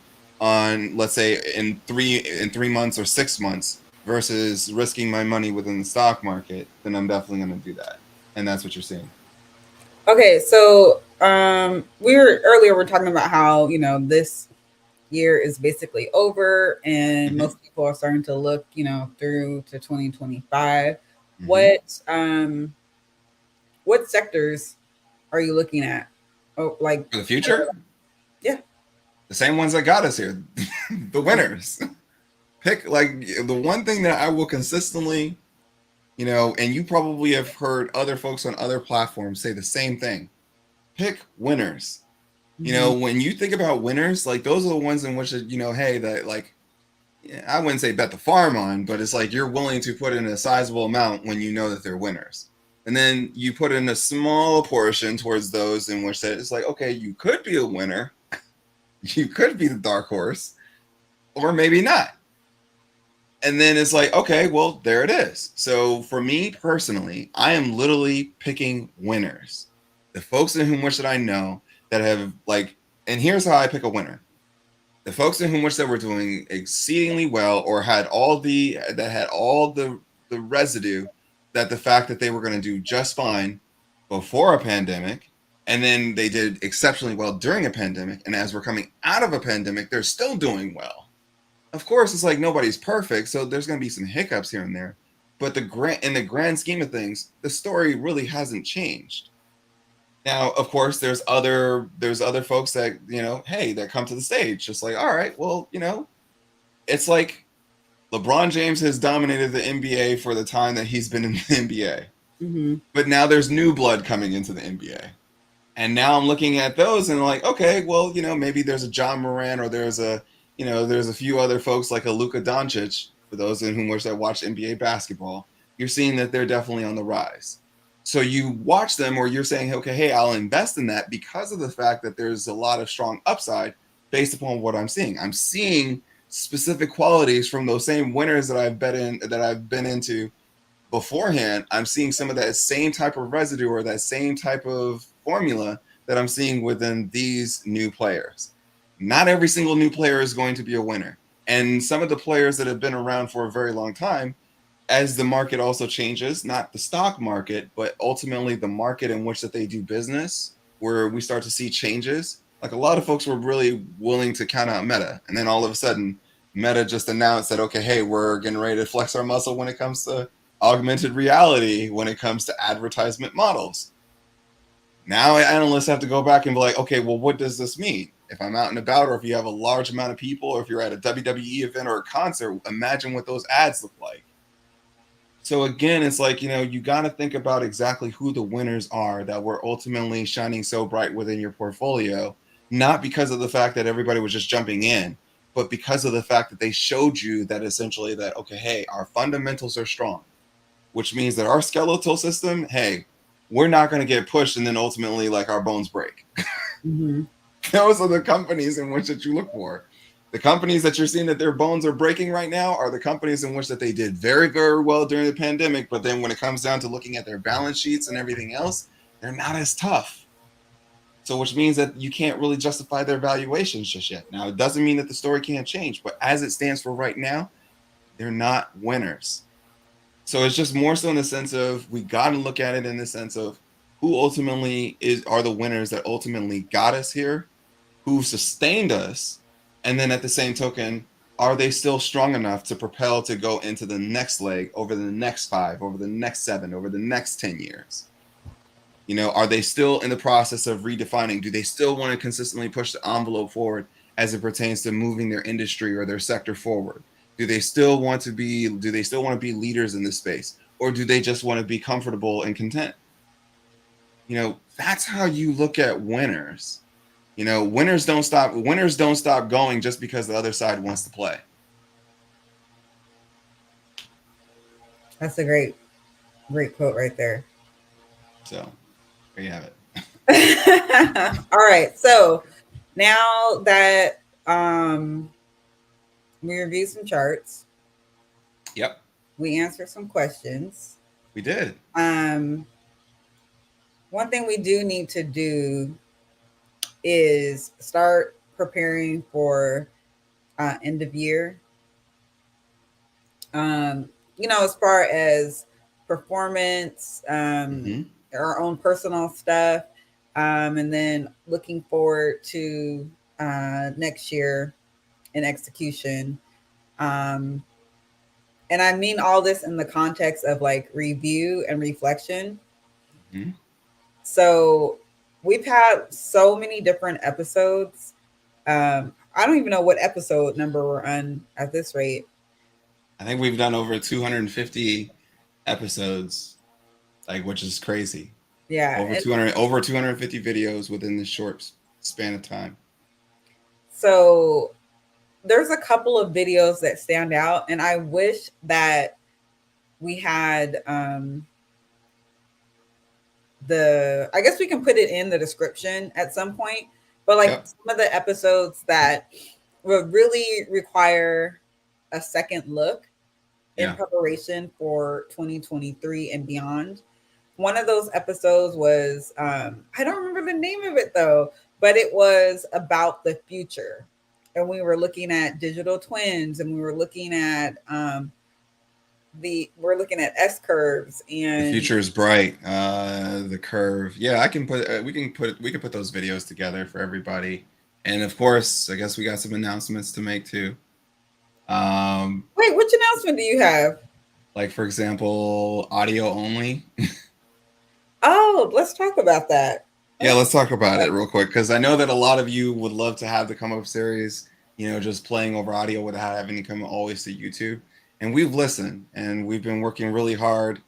on, let's say, in 3 months or 6 months versus risking my money within the stock market, then I'm definitely going to do that. and that's what you're seeing. Okay, so we're talking about how, this year is basically over and Mm-hmm. most people are starting to look, through to 2025. Mm-hmm. What sectors are you looking at? Oh, like, For the future, yeah. the same ones that got us here, the winners. Pick like the one thing that I will consistently, and you probably have heard other folks on other platforms say the same thing. Pick winners. Mhm. When you think about winners, like those are the ones in which, hey, that like, I wouldn't say bet the farm on, but it's like you're willing to put in a sizable amount when you know that they're winners. And then you put in a small portion towards those in which that it's like, okay, you could be a winner, you could be the dark horse, or maybe not. And then it's like, okay, well, there it is. So for me personally, I am literally picking winners. The folks in whom which that I know that have like, and here's how I pick a winner. The folks in whom which that were doing exceedingly well or had all the residue that the fact that they were going to do just fine before a pandemic, and then they did exceptionally well during a pandemic, and as we're coming out of a pandemic, they're still doing well. Of course, it's like nobody's perfect, so there's going to be some hiccups here and there, but in the grand scheme of things, the story really hasn't changed. Now, of course, there's other folks that, hey, that come to the stage just like, all right, well, it's like LeBron James has dominated the NBA for the time that he's been in the NBA. Mhm. But now there's new blood coming into the NBA. And now I'm looking at those and like, okay, well, maybe there's a John Moran or there's a few other folks like a Luka Doncic, for those in whom wish that watch NBA basketball. You're seeing that they're definitely on the rise. So you watch them, or you're saying, okay, hey, I'll invest in that because of the fact that there's a lot of strong upside based upon what I'm seeing. I'm seeing specific qualities from those same winners that I've been into beforehand. I'm seeing some of that same type of residue or that same type of formula that I'm seeing within these new players. Not every single new player is going to be a winner. And some of the players that have been around for a very long time, as the market also changes, not the stock market, but ultimately the market in which that they do business, where we start to see changes. Like a lot of folks were really willing to count out Meta. And then all of a sudden, Meta just announced that, okay, hey, we're getting ready to flex our muscle when it comes to augmented reality, when it comes to advertisement models. Now analysts have to go back and be like, okay, well, what does this mean? If I'm out and about, or if you have a large amount of people, or if you're at a WWE event or a concert, imagine what those ads look like. So again, it's like, you got to think about exactly who the winners are that were ultimately shining so bright within your portfolio, not because of the fact that everybody was just jumping in, but because of the fact that they showed you that essentially that, okay, hey, our fundamentals are strong, which means that our skeletal system, hey, we're not going to get pushed and then ultimately like our bones break. Mhm. Those are the companies in which that you look for. The companies that you're seeing that their bones are breaking right now are the companies in which that they did very, very well during the pandemic. But then when it comes down to looking at their balance sheets and everything else, they're not as tough. So which means that you can't really justify their valuations just yet. Now, it doesn't mean that the story can't change, but as it stands for right now, they're not winners. So it's just more so in the sense of we got to look at it in the sense of who ultimately are the winners that ultimately got us here, who sustained us, and then at the same token, are they still strong enough to propel to go into the next leg over the next 5, over the next 7, over the next 10 years? Are they still in the process of redefining? Do they still want to consistently push the envelope forward as it pertains to moving their industry or their sector forward? Do they still want to be leaders in this space? Or do they just want to be comfortable and content? That's how you look at winners. Winners don't stop going just because the other side wants to play. That's a great, great quote right there. So there you have it. All right. So now that we reviewed some charts, Yep, we answered some questions. we did. One thing we do need to do is start preparing for end of year. As far as performance, Mm-hmm. our own personal stuff, and then looking forward to next year in execution. Um, and I mean all this in the context of like review and reflection. Mm-hmm. So we've had so many different episodes. I don't even know what episode number we're on at this rate. I think we've done over 250 episodes, like, which is crazy. Yeah. Over 250 videos within this short span of time. So there's a couple of videos that stand out, and I wish that we had I guess we can put it in the description at some point, but like some of the episodes that would really require a second look in preparation for 2023 and beyond. One of those episodes was I don't remember the name of it though, but it was about the future, and we were looking at digital twins, and we were looking at we're looking at S curves, and the future is bright. The curve. Yeah, I can put. We can put those videos together for everybody. And of course, I guess we got some announcements to make too. Wait, which announcement do you have? Like, for example, audio only. Oh, let's talk about that. Yeah, let's talk about it real quick, because I know that a lot of you would love to have the come up series, just playing over audio without having to come always to YouTube. And we've listened, and we've been working really hard.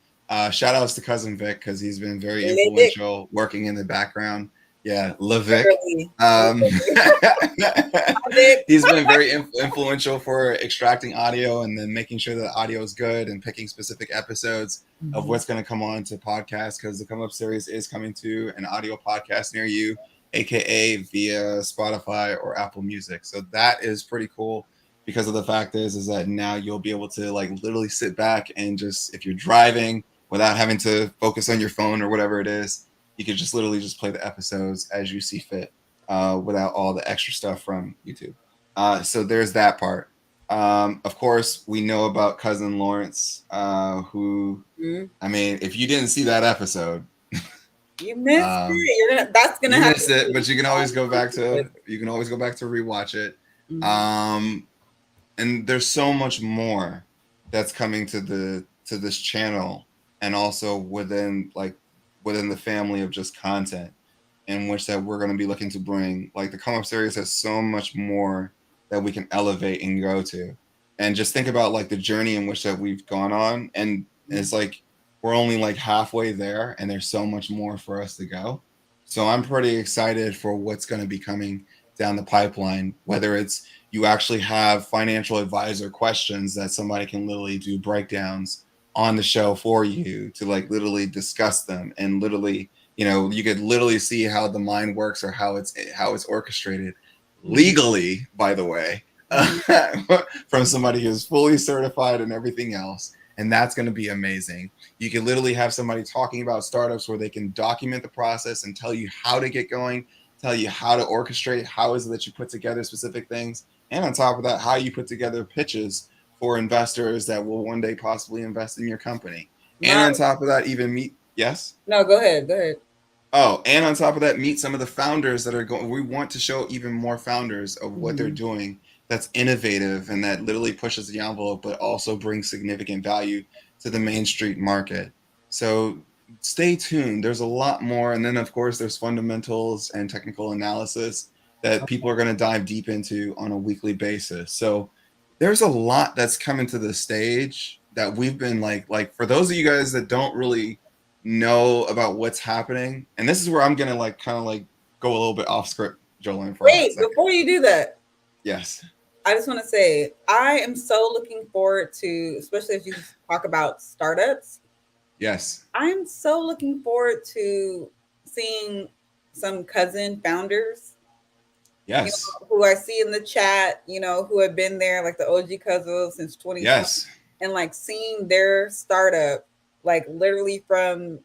Shout outs to Cousin Vic, because he's been very influential working in the background. Yeah, LeVic. He's been very influential for extracting audio and then making sure that audio is good and picking specific episodes of what's going to come on to podcast, because the Come Up series is coming to an audio podcast near you, aka via Spotify or Apple Music. So that is pretty cool, because of the fact is that now you'll be able to like literally sit back and just, if you're driving without having to focus on your phone or whatever it is, you could just literally just play the episodes as you see fit, without all the extra stuff from YouTube. So there's that part. Of course, we know about Cousin Lawrence, who, I mean, if you didn't see that episode, you missed it. That's gonna happen. Missed it, but you can always go back to rewatch it. And there's so much more that's coming to this channel, and also within the family of just content in which that we're going to be looking to bring. Like, the Come Up series has so much more that we can elevate and go to. And just think about like the journey in which that we've gone on, and it's like we're only like halfway there, and there's so much more for us to go. So I'm pretty excited for what's going to be coming down the pipeline, whether it's you actually have financial advisor questions that somebody can literally do breakdowns on the show for you to like literally discuss them, and literally, you could literally see how the mind works, or how it's orchestrated legally, by the way, from somebody who's fully certified and everything else. And that's going to be amazing. You can literally have somebody talking about startups where they can document the process and tell you how to get going, tell you how to orchestrate, how is it that you put together specific things, and on top of that, how you put together pitches for investors that will one day possibly invest in your company. And on top of that, even meet, yes? No, go ahead. Oh, and on top of that, meet some of the founders that are going. We want to show even more founders of what they're doing that's innovative and that literally pushes the envelope, but also brings significant value to the Main Street market. So stay tuned. There's a lot more. And then, of course, there's fundamentals and technical analysis that people are going to dive deep into on a weekly basis. So there's a lot that's coming to the stage that we've been like for those of you guys that don't really know about what's happening. And this is where I'm going to kind of go a little bit off script, Jolene. Wait, before you do that. Yes. I just want to say, I am so looking forward to, especially if you talk about startups. Yes. I'm so looking forward to seeing some cousin founders. Yes. Who I see in the chat, who have been there, like the OG cousins since 2020. Yes. And seeing their startup, literally from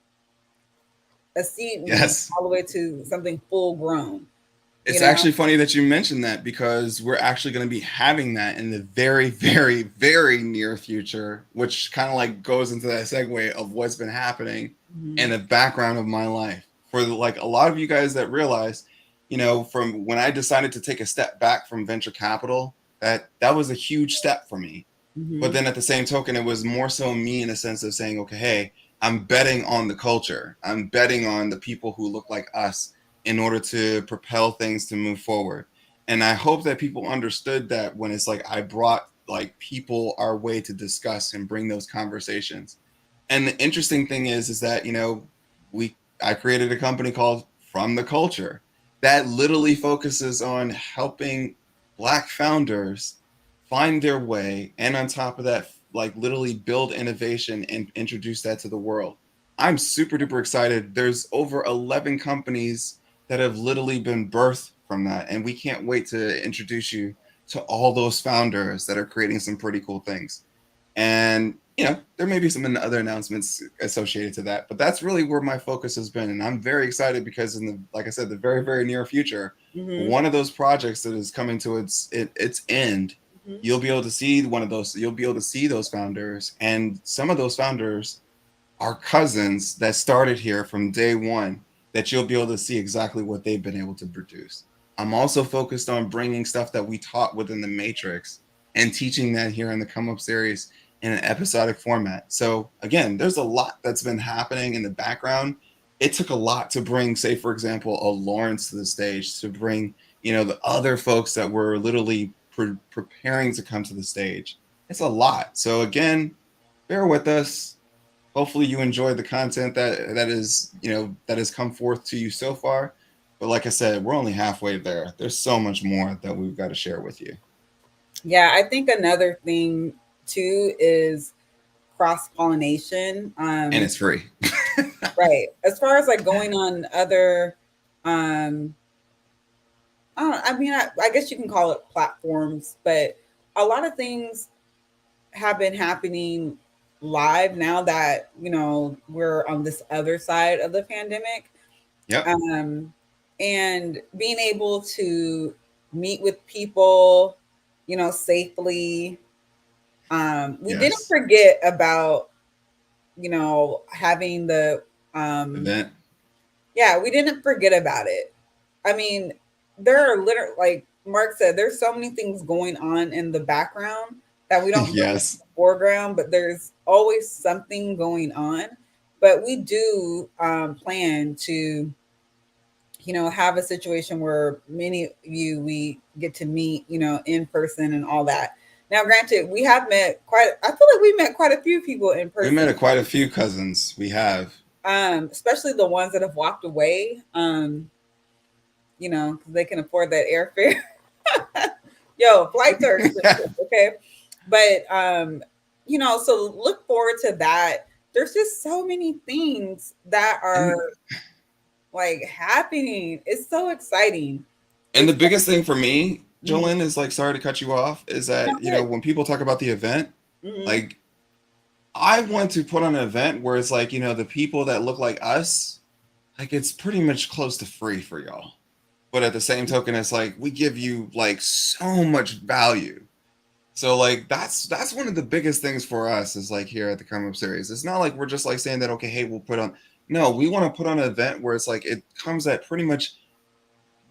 a seed all the way to something full grown. It's actually funny that you mentioned that, because we're actually going to be having that in the very, very, very near future, which kind of like goes into that segue of what's been happening in the background of my life. For like a lot of you guys that realize, from when I decided to take a step back from venture capital, that was a huge step for me. But then at the same token, it was more so me in a sense of saying, okay, hey, I'm betting on the culture. I'm betting on the people who look like us in order to propel things to move forward. And I hope that people understood that when it's like I brought like people our way to discuss and bring those conversations. And the interesting thing is that, I created a company called From the Culture that literally focuses on helping Black founders find their way, and on top of that, like literally build innovation and introduce that to the world. I'm super duper excited. There's over 11 companies that have literally been birthed from that, and we can't wait to introduce you to all those founders that are creating some pretty cool things. And there may be some other announcements associated to that, but that's really where my focus has been. And I'm very excited because like I said, the very, very near future, one of those projects that is coming to its end, you'll be able to see one of those. You'll be able to see those founders, and some of those founders are cousins that started here from day one, that you'll be able to see exactly what they've been able to produce. I'm also focused on bringing stuff that we taught within the Matrix and teaching that here in the Come Up series in an episodic format. So again, there's a lot that's been happening in the background. It took a lot to bring, say, for example, a Lawrence to the stage, to bring, the other folks that were literally preparing to come to the stage. It's a lot. So again, bear with us. Hopefully you enjoyed the content that has come forth to you so far. But like I said, we're only halfway there. There's so much more that we've got to share with you. Yeah, I think another thing too is cross-pollination. And it's free. Right. As far as like going on other I guess you can call it platforms, but a lot of things have been happening live now that, we're on this other side of the pandemic. Yep. And being able to meet with people, safely. We didn't forget about, having the event. Yeah, we didn't forget about it. I mean, there are literally, like Mark said, there's so many things going on in the background that we don't yes. in the foreground, but there's always something going on. But we do plan to, have a situation where many of you, we get to meet, in person and all that. Now, granted, we have met I feel like we met quite a few people in person. We met quite a few cousins. We have. Especially the ones that have walked away, because they can afford that airfare. Yo, flights are expensive, okay? But, so look forward to that. There's just so many things that are like happening. It's so exciting. And the biggest thing for me, Jolene, is like, sorry to cut you off, is that, when people talk about the event, like, I want to put on an event where it's like, the people that look like us, like it's pretty much close to free for y'all. But at the same token, it's like we give you like so much value. So like that's one of the biggest things for us is like here at the Come Up series. It's not like we're just like saying that, okay, hey, we'll put on. No, we want to put on an event where it's like it comes at pretty much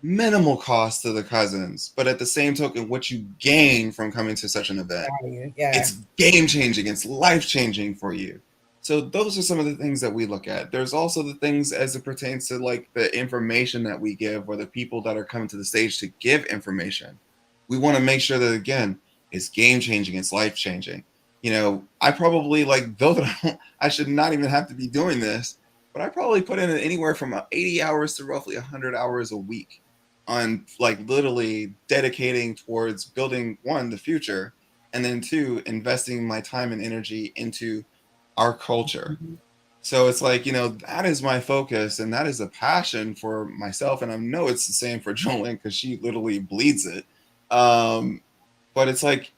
minimal cost to the cousins, but at the same token, what you gain from coming to such an event, it's game changing, it's life changing for you. So those are some of the things that we look at. There's also the things as it pertains to like the information that we give, or the people that are coming to the stage to give information. We want to make sure that again, it's game changing, it's life changing. I probably though that I should not even have to be doing this, but I probably put in anywhere from 80 hours to roughly 100 hours a week on like literally dedicating towards building one, the future, and then two, investing my time and energy into our culture. So it's like, that is my focus, and that is a passion for myself. And I know it's the same for Jolene because she literally bleeds it. But it's like,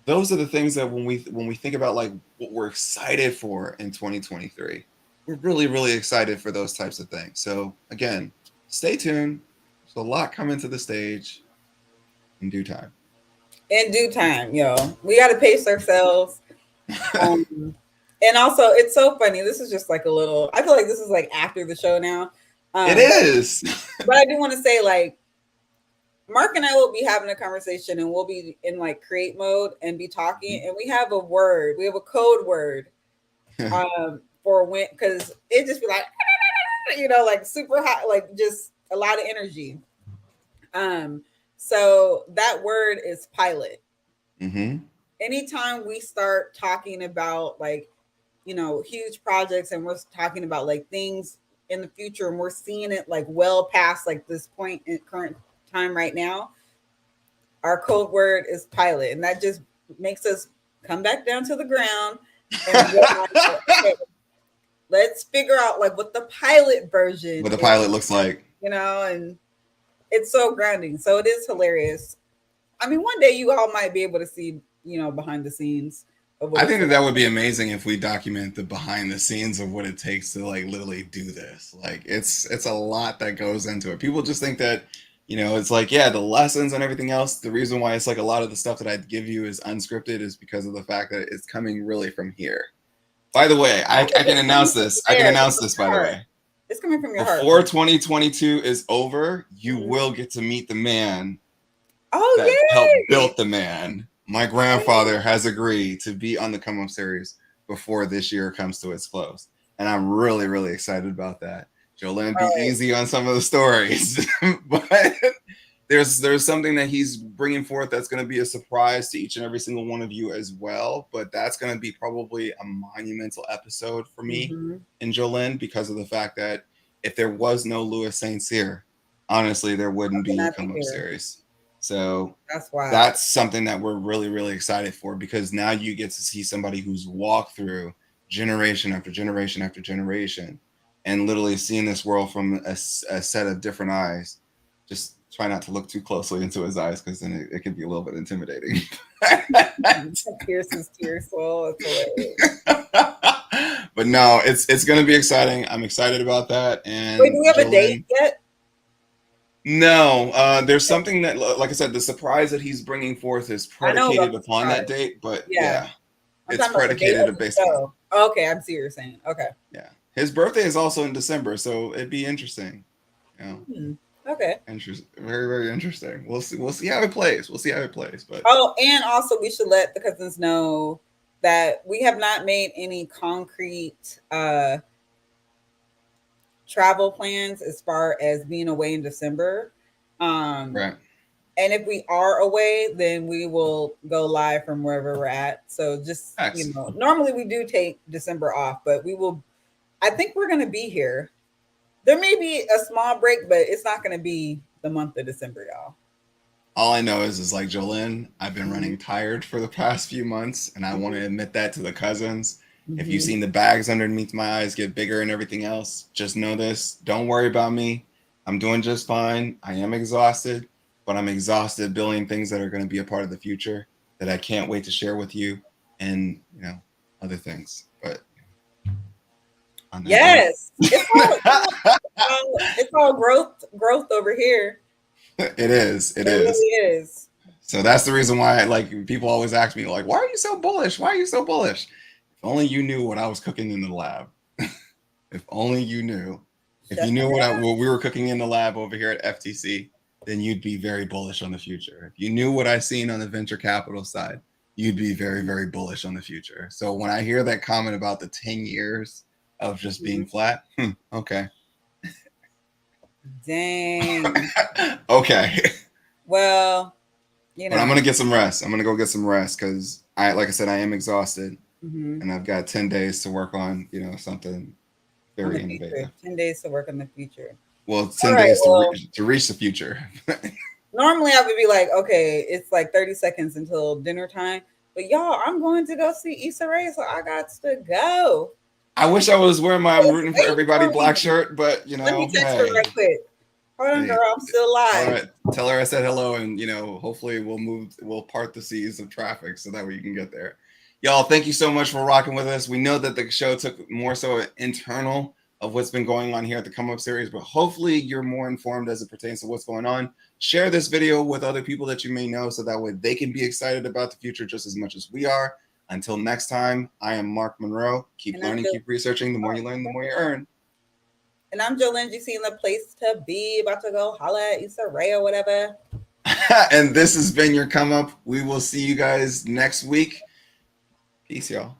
those are the things that when we think about like what we're excited for in 2023, we're really, really excited for those types of things. So again, stay tuned. So a lot coming to the stage in due time. In due time, yo. We got to pace ourselves. And also, it's so funny. This is just like a little. I feel like this is like after the show now. It is. But I do want to say, like, Mark and I will be having a conversation, and we'll be in like create mode and be talking, and we have a word. We have a code word for when, because it just be like, you know, like super hot, like just a lot of energy. So that word is pilot. Anytime we start talking about like, you know, huge projects, and we're talking about like things in the future, and we're seeing it like well past like this point in current time right now, our code word is pilot, and that just makes us come back down to the ground and okay, let's figure out like what the pilot version, what the pilot looks like, you know. And it's so grounding. So it is hilarious. I mean, one day you all might be able to see, you know, behind the scenes of what I think that would be amazing if we document the behind the scenes of what it takes to like literally do this. Like it's a lot that goes into it. People just think that, you know, it's like, yeah, the lessons and everything else. The reason why it's like a lot of the stuff that I give you is unscripted is because of the fact that it's coming really from here. By the way, I can announce this. I can announce this, by the way. It's coming from your heart. Before 2022 is over, you will get to meet the man that helped build the man. My grandfather has agreed to be on the Come Up series before this year comes to its close. And I'm really, really excited about that. Jolene, be easy on some of the stories. But there's something that he's bringing forth that's going to be a surprise to each and every single one of you as well. But that's going to be probably a monumental episode for me and Jolene, because of the fact that if there was no Louis St. Cyr, honestly, there wouldn't be a Come Up series. So that's something that we're really, really excited for, because now you get to see somebody who's walked through generation after generation after generation and literally seeing this world from a set of different eyes. Just try not to look too closely into his eyes, because then it can be a little bit intimidating. Pierces to your soul. But no, it's going to be exciting. I'm excited about that. And wait, do we have a date yet? No, there's something that, like I said, the surprise that he's bringing forth is predicated upon that date. But yeah it's predicated based on. Okay, I see what you're saying. Okay. Yeah, his birthday is also in December, so it'd be interesting. You know. Okay. Interesting. Very, very interesting. We'll see how it plays. But and also we should let the cousins know that we have not made any concrete travel plans as far as being away in December. Right. And if we are away, then we will go live from wherever we're at. So just, you know, normally we do take December off, but I think we're going to be here. There may be a small break, but it's not going to be the month of December, y'all. All I know is like, Jolene, I've been running tired for the past few months, and I want to admit that to the cousins. If you've seen the bags underneath my eyes get bigger and everything else, just know this. Don't worry about me. I'm doing just fine. I am exhausted, but I'm exhausted building things that are going to be a part of the future that I can't wait to share with you, and, you know, other things. But yes, it's all growth over here. It is. It really is. So that's the reason why, like, people always ask me, like, why are you so bullish? Why are you so bullish? If only you knew what I was cooking in the lab. If only you knew. If you knew what we were cooking in the lab over here at FTC, then you'd be very bullish on the future. If you knew what I've seen on the venture capital side, you'd be very, very bullish on the future. So when I hear that comment about the 10 years of just being flat, okay. Dang. Okay. Well, you know. But I'm going to get some rest. I'm going to go get some rest because, like I said, I am exhausted. And I've got 10 days to work on, you know, something very innovative. 10 days to work on the future. Well, 10 days to reach the future. Normally I would be like, okay, it's like 30 seconds until dinner time. But y'all, I'm going to go see Issa Rae, so I got to go. I wish I was wearing my rooting for everybody black shirt, but, you know. Let me text her right quick. Hold on, girl, I'm still live. All right. Tell her I said hello, and, you know, hopefully we'll part the seas of traffic so that way you can get there. Y'all, thank you so much for rocking with us. We know that the show took more so an internal of what's been going on here at the Come Up series, but hopefully you're more informed as it pertains to what's going on. Share this video with other people that you may know so that way they can be excited about the future just as much as we are. Until next time, I am Mark Monroe. Keep learning, keep researching. The more you learn, the more you earn. And I'm Jolene. You seen the place to be, about to go holla at Issa Rae or whatever. And this has been your Come Up. We will see you guys next week. Peace, y'all.